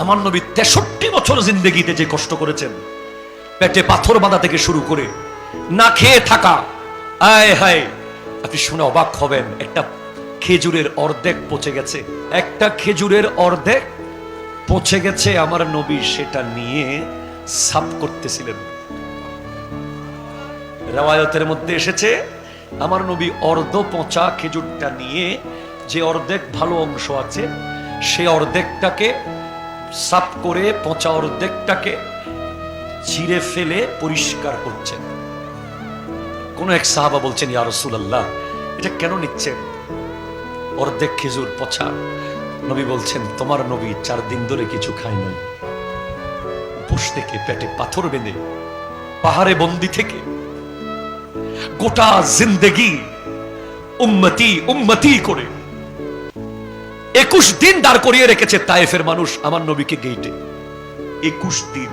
আমার নবী 63 বছর জিন্দেগিতে যে কষ্ট করেছেন, পেটে পাথর বাঁধা থেকে শুরু করে না খেয়ে থাকা, আয় হায়, আপনি শুনে অবাক হবেন। একটা খেজুরের অর্ধেক পচে গেছে, একটা খেজুরের অর্ধেক পচে গেছে, আমার নবী সেটা নিয়ে সাফ করতেছিলেন। রিওয়ায়াতের মধ্যে এসেছে আমার নবী অর্ধ পচা খেজুরটা নিয়ে যে অর্ধেক ভালো অংশ আছে সেই অর্ধেকটাকে সাফ করে পচা অর্ধেকটাকে চিরে ফেলে পরিষ্কার করছেন। কোন এক সাহাবা বলছেন, ইয়া রাসূলুল্লাহ, এটা কেন নিচ্ছেন? অর্ধেক খেজুর পচা। নবী বলছেন, তোমার নবী 4 দিন ধরে কিছু খায় নাই, উপোস থেকে, পেটে পাথর বেঁধে, পাহাড়ে বন্দি থেকে, গোটা জিন্দেগি উম্মতি উম্মতি করে 21 দিন দাঁড় করিয়ে রেখেছে তায়েফের মানুষ আমার নবীকে গেইটে। 21 দিন।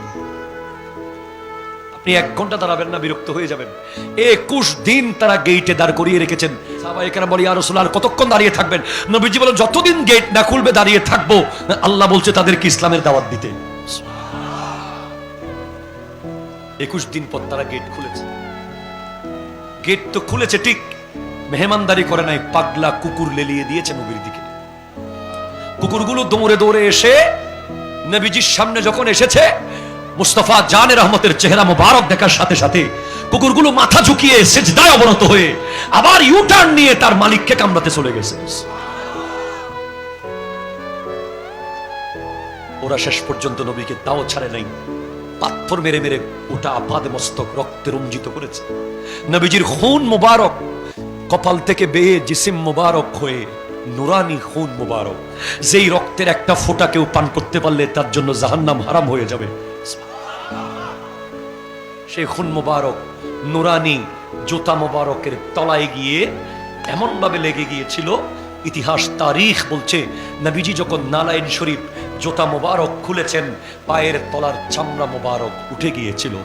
আপনি 1 ঘন্টা দাঁড়াবেন না, বিরক্ত হয়ে যাবেন। 21 দিন তারা গেইটে দাঁড় করিয়ে রেখেছেন। সাহাবায়ে কেরাম বলে, ইয়া রাসূলুল্লাহ, আর কতক্ষণ দাঁড়িয়ে থাকবেন? নবীজি বলেন, যতদিন গেট না খুলবে দাঁড়িয়ে থাকবো। আল্লাহ বলছে তাদেরকে ইসলামের দাওয়াত দিতে। 21 দিন পর তারা গেট খুলেছে। গেট তো খুলেছে ঠিক, মেহমানদারি করে নাই, পাগলা কুকুর লেলিয়ে দিয়েছে নবীর দিকে। কুকুরগুলো দৌড়ে দৌড়ে এসে নবীজির সামনে যখন এসেছে, মুস্তাফা জানে রহমতের চেহারা মোবারক দেখার সাথে সাথে কুকুরগুলো মাথা ঝুঁকিয়ে সিজদায় অবনত হয়ে আবার ইউটার্ন নিয়ে তার মালিককে কামড়াতে চলে গেছে। ওরা শেষ পর্যন্ত নবীকে তাও ছাড়ে নাই, পাথর মেরে মেরে ওটা আপাদ মস্তক রক্তে রঞ্জিত করেছে। নবীজির খুন মোবারক কপাল থেকে বেয়ে জিসিম মোবারক হয়ে নুরানি খুন মোবারক, যেই রক্তের একটা ফোঁটা কেউ পান করতে পারলে তার জন্য জাহান্নাম হারাম হয়ে যাবে। সেই খুন মোবারক নুরানি জুতা মোবারকের তলায় গিয়ে এমন ভাবে লেগে গিয়েছিল, ইতিহাস তারিখ বলছে নবীজি যখন নালাইন শরীফ জুতা মোবারক খুলেছেন, পায়ের তলার চামড়া মোবারক উঠে গিয়েছিল।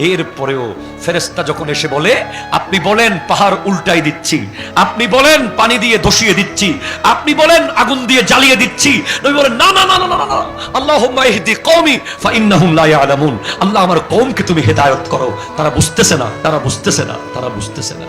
এরপরেও ফেরেশতা যখন এসে বলে, আপনি বলেন পাহাড় উল্টাই দিচ্ছি, আপনি বলেন পানি দিয়ে ধসিয়ে দিচ্ছি, আপনি বলেন আগুন দিয়ে জ্বালিয়ে দিচ্ছি, নবী বলেন, না না না না না না, আল্লাহুম্মা ইহদি কওমি ফাইন্নাহুম লা ইয়ালামুন, আল্লাহ আমার কওমকে তুমি হেদায়েত করো, তারা বুঝতেছে না, তারা বুঝতেছে না, তারা বুঝতেছে না।